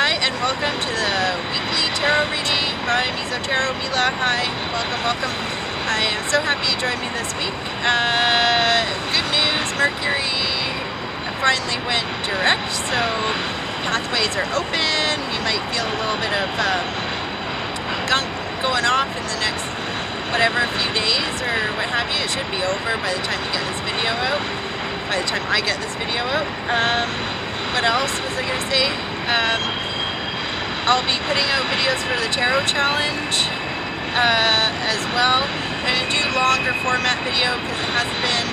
Hi, and welcome to the weekly tarot reading by Mizotarot. Mila, hi, welcome. I am so happy you joined me this week. Good news, Mercury finally went direct, so pathways are open. You might feel a little bit of gunk going off in the next whatever few days or what have you. It should be over by the time you get this video out, by the time I get this video out. What else was I going to say? I'll be putting out videos for the Tarot Challenge as well. I'm going to do longer format video because it hasn't been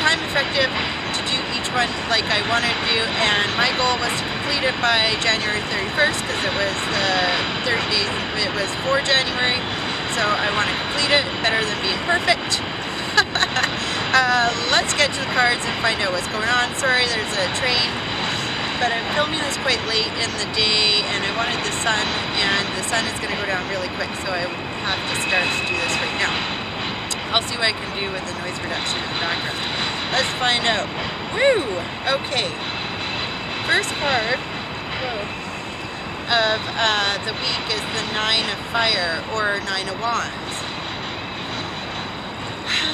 time effective to do each one like I wanted to do, and my goal was to complete it by January 31st because it was the 30 days, it was for January, so I want to complete it better than being perfect. Let's get to the cards and find out what's going on. Sorry, there's a train. But I'm filming this quite late in the day, and I wanted the sun, and the sun is going to go down really quick, so I have to start to do this right now. I'll see what I can do with the noise reduction in the background. Let's find out. Woo! Okay. First card of the week is the Nine of Fire, or Nine of Wands.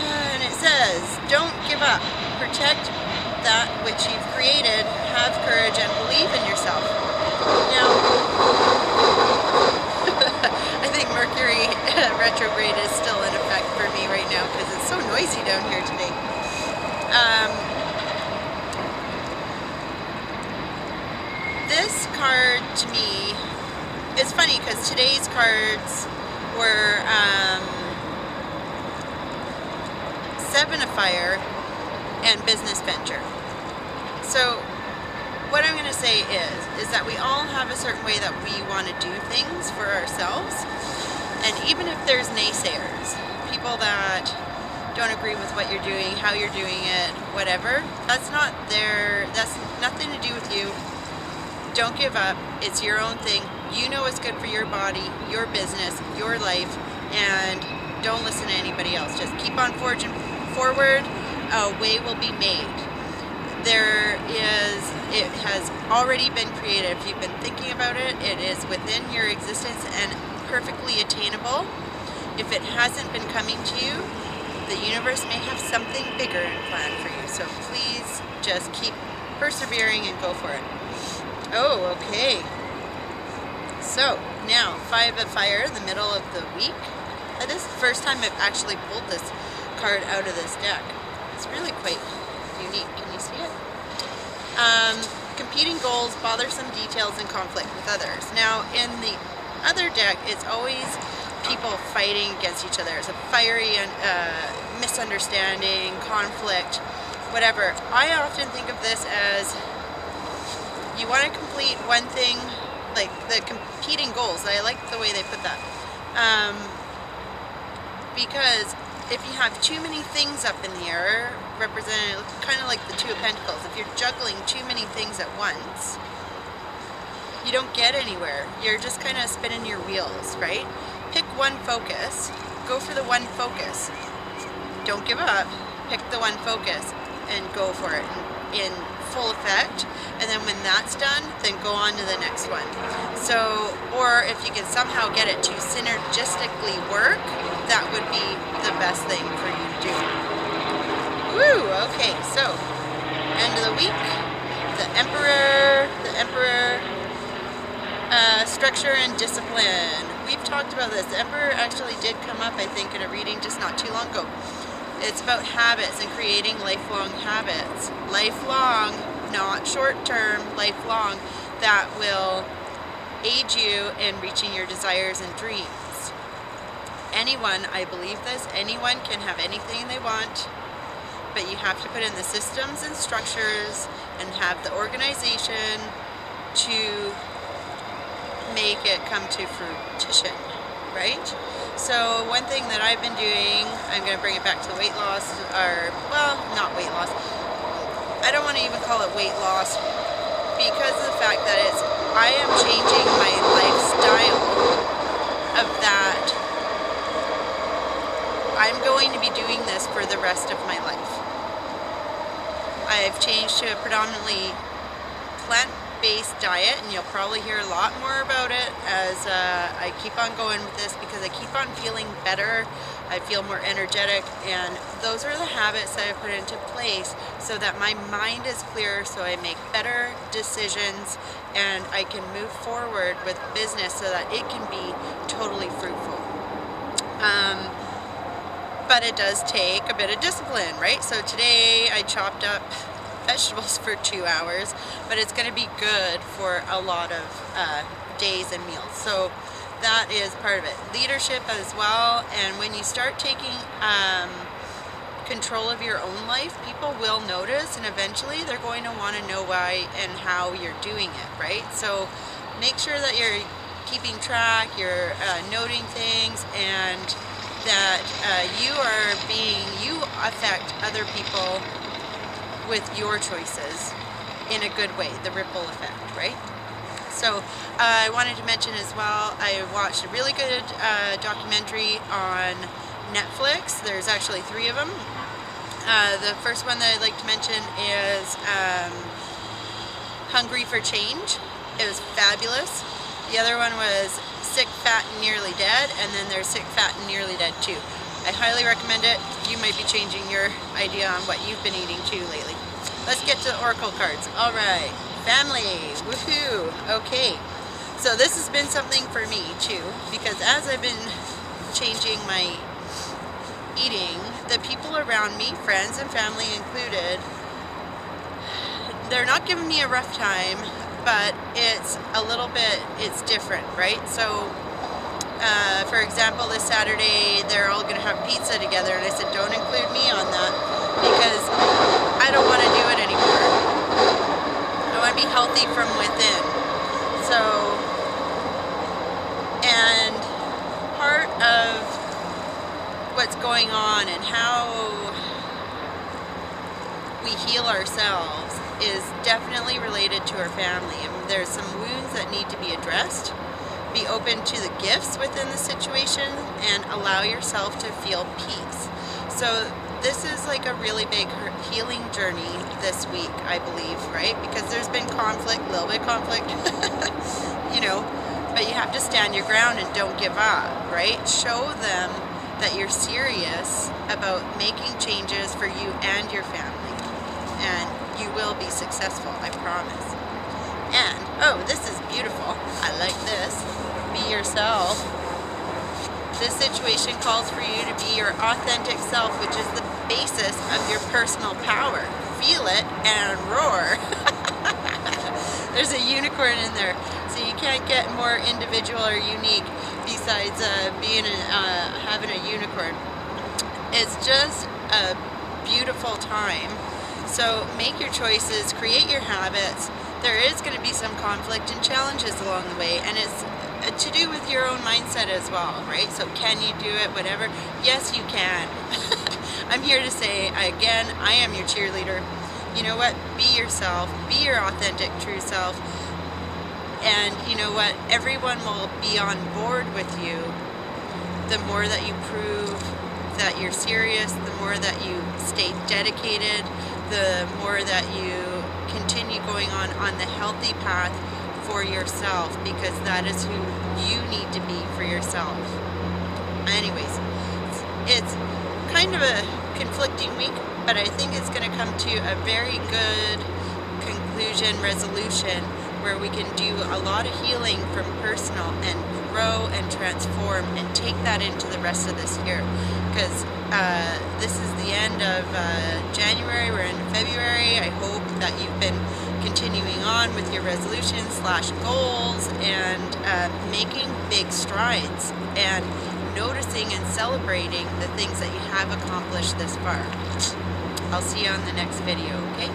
And it says, don't give up. Protect that which you've created, have courage and believe in yourself. Now, I think Mercury retrograde is still in effect for me right now because it's so noisy down here today. This card to me is funny because today's cards were Seven of Fire and Business Venture. So what I'm going to say is that we all have a certain way that we want to do things for ourselves, and even if there's naysayers, people that don't agree with what you're doing, how you're doing it, whatever, that's nothing to do with you. Don't give up. It's your own thing. You know what's good for your body, your business, your life, and don't listen to anybody else. Just keep on forging forward. A way will be made. It has already been created. If you've been thinking about it, it is within your existence and perfectly attainable. If it hasn't been coming to you, the universe may have something bigger in plan for you. So please just keep persevering and go for it. Oh, okay. So now, Five of Fire, the middle of the week. This is the first time I've actually pulled this card out of this deck. It's really quite unique. Can you see it? Competing goals, bothersome details, and conflict with others. Now, in the other deck, it's always people fighting against each other. It's a fiery misunderstanding, conflict, whatever. I often think of this as you want to complete one thing, like the competing goals. I like the way they put that. Because if you have too many things up in the air, represented kind of like the Two of Pentacles, if you're juggling too many things at once, you don't get anywhere. You're just kind of spinning your wheels, right? Pick one focus, go for the one focus. Don't give up, pick the one focus and go for it in full effect. And then when that's done, then go on to the next one. So, or if you can somehow get it to synergistically work, that would be the best thing for you to do. Woo! Okay, so end of the week, the Emperor, structure and discipline. We've talked about this. The Emperor actually did come up, I think, in a reading just not too long ago. It's about habits and creating lifelong habits. Lifelong, not short-term, lifelong, that will aid you in reaching your desires and dreams. Anyone, I believe this, anyone can have anything they want, but you have to put in the systems and structures and have the organization to make it come to fruition, right? So one thing that I've been doing, I'm going to bring it back to weight loss, or, well, not weight loss. I don't want to even call it weight loss because of the fact that I am changing my lifestyle of that. I'm going to be doing this for the rest of my life. I've changed to a predominantly plant plant-based diet, and you'll probably hear a lot more about it as I keep on going with this, because I keep on feeling better. I feel more energetic, and those are the habits that I put into place so that my mind is clearer, so I make better decisions and I can move forward with business so that it can be totally fruitful. But it does take a bit of discipline, right? So today I chopped up vegetables for 2 hours, but it's going to be good for a lot of days and meals. So that is part of it. Leadership as well, and when you start taking control of your own life, people will notice, and eventually they're going to want to know why and how you're doing it, right? So make sure that you're keeping track, you're noting things, and that you affect other people with your choices in a good way, the ripple effect, right? So I wanted to mention as well, I watched a really good documentary on Netflix. There's actually 3 of them. The first one that I'd like to mention is Hungry for Change. It was fabulous. The other one was Sick, Fat, and Nearly Dead, and then there's Sick, Fat, and Nearly Dead too. I highly recommend it. You might be changing your idea on what you've been eating too lately. Let's get to the oracle cards. All right, family, woohoo. Okay, so this has been something for me too, because as I've been changing my eating, the people around me, friends and family included, they're not giving me a rough time, but it's a little bit, it's different, right? So for example, this Saturday they're all gonna have pizza together, and I said don't include me on that because I don't want to do it anymore. I want to be healthy from within. So, and part of what's going on and how we heal ourselves is definitely related to our family. And there's some wounds that need to be addressed. Be open to the gifts within the situation and allow yourself to feel peace. So this is like a really big healing journey this week, I believe, right? Because there's been conflict, a little bit of conflict, you know, but you have to stand your ground and don't give up, right? Show them that you're serious about making changes for you and your family, and you will be successful, I promise. And, oh, this is beautiful. I like this. Be yourself. This situation calls for you to be your authentic self, which is the basis of your personal power. Feel it and roar. There's a unicorn in there, so you can't get more individual or unique besides having a unicorn. It's just a beautiful time. So make your choices, create your habits. There is going to be some conflict and challenges along the way, and it's to do with your own mindset as well, right? So can you do it, whatever? Yes, you can. I'm here to say, again, I am your cheerleader. You know what? Be yourself. Be your authentic, true self. And you know what? Everyone will be on board with you. The more that you prove that you're serious, the more that you stay dedicated, the more that you continue going on the healthy path for yourself, because that is who you need to be for yourself. Anyways, it's kind of a conflicting week, but I think it's going to come to a very good conclusion, resolution, where we can do a lot of healing from personal and grow and transform and take that into the rest of this year. Because this is the end of January, we're in February. I hope that you've been continuing on with your resolutions / goals and making big strides and noticing and celebrating the things that you have accomplished this far. I'll see you on the next video, okay?